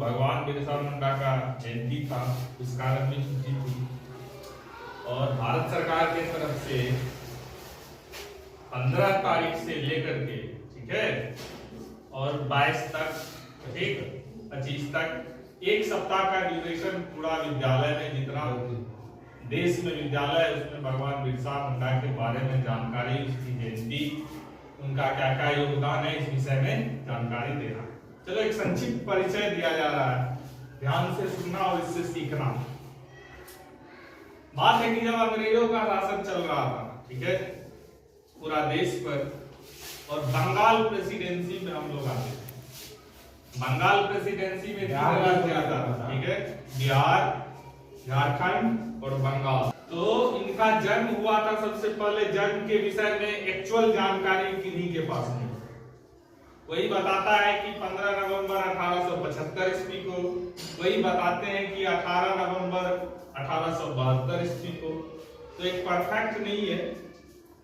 भगवान बिरसा मुंडा का जयंती था, उस कारण भी छुट्टी थी। और भारत सरकार के तरफ से 15 तारीख से लेकर के, ठीक है, और 22 तक, ठीक, 25 तक, एक सप्ताह का ड्यूरेशन पूरा विद्यालय में, जितना देश में विद्यालय है उसमें भगवान बिरसा मुंडा के बारे में जानकारी, उसकी जयंती, उनका क्या क्या योगदान है, इस विषय में जानकारी देना। चलो एक संक्षिप्त परिचय दिया जा रहा है, ध्यान से सुनना और इससे सीखना। बात है कि जब अंग्रेजों का शासन चल रहा था, ठीक है, पूरा देश पर, और बंगाल प्रेसिडेंसी में हम लोग आते थे। बंगाल प्रेसिडेंसी में क्या था, ठीक है, बिहार, झारखंड और बंगाल। तो इनका जन्म हुआ था, सबसे पहले जन्म के विषय में एक्चुअल जानकारी किन्हीं के पास नहीं। वही बताता है कि 15 नवंबर 1875 ईस्वी को, वही बताते हैं कि 18 नवंबर 1872 ईस्वी को। तो एक परफेक्ट नहीं है,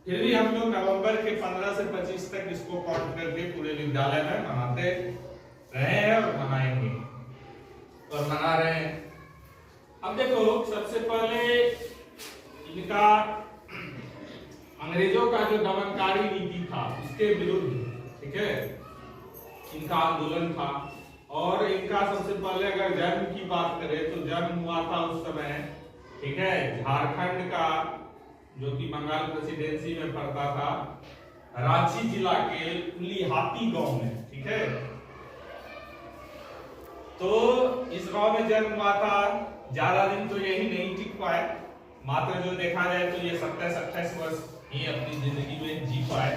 फिर भी हम लोग नवंबर के 15 से 25 तक इसको काउंट करके पूरे विद्यालय में मनाते रहे हैं और मनाएंगे और मना रहे हैं। अब देखो, सबसे पहले इनका अंग्रेजों का जो दमनकारी नीति था उसके विरुद्ध, ठीक है, इनका आंदोलन था। और इनका सबसे पहले अगर जन्म की बात करें तो जन्म हुआ था उस समय, ठीक है, झारखंड का, जो कि बंगाल प्रेसिडेंसी में पड़ता था, रांची जिला के उलीहाती गांव में, ठीक है। तो इस गांव में जन्म हुआ था। ज्यादा दिन तो यही नहीं टिक पाए, मात्र जो देखा जाए तो ये 27-28 वर्ष ही अपनी जिंदगी में जी पाए,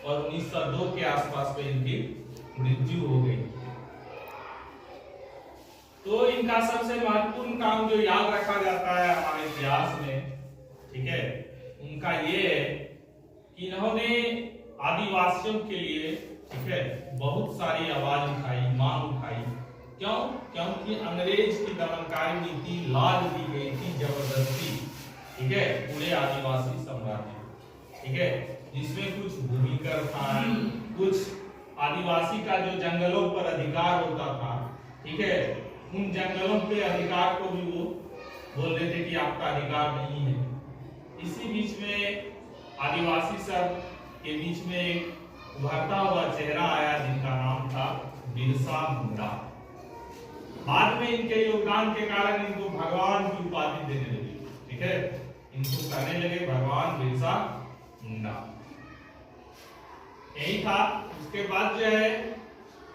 और 1902 के आसपास में इनकी मृत्यु हो गई। तो इनका सबसे महत्वपूर्ण काम जो याद रखा जाता है हमारे इतिहास में, ठीक है, उनका ये है कि इन्होंने आदिवासियों के लिए, ठीक है, बहुत सारी आवाज उठाई, मांग उठाई। क्यों? क्योंकि अंग्रेज की दमनकारी नीति लाद दी गई थी जबरदस्ती, ठीक है, पूरे आदिवासी साम्राज्य, ठीक है, जिसमें कुछ भूमिकर था, कुछ आदिवासी का जो जंगलों पर अधिकार होता था, ठीक है, उन जंगलों पे अधिकार को भी वो बोल रहे थे कि आपका अधिकार नहीं है। इसी बीच में आदिवासी सब के बीच में एक उभरता हुआ चेहरा आया जिनका नाम था बिरसा मुंडा। बाद में इनके योगदान के कारण इनको भगवान की उपाधि देने लगे, ठीक है, इनको कहने लगे भगवान बिरसा मुंडा। यही था। उसके बाद जो है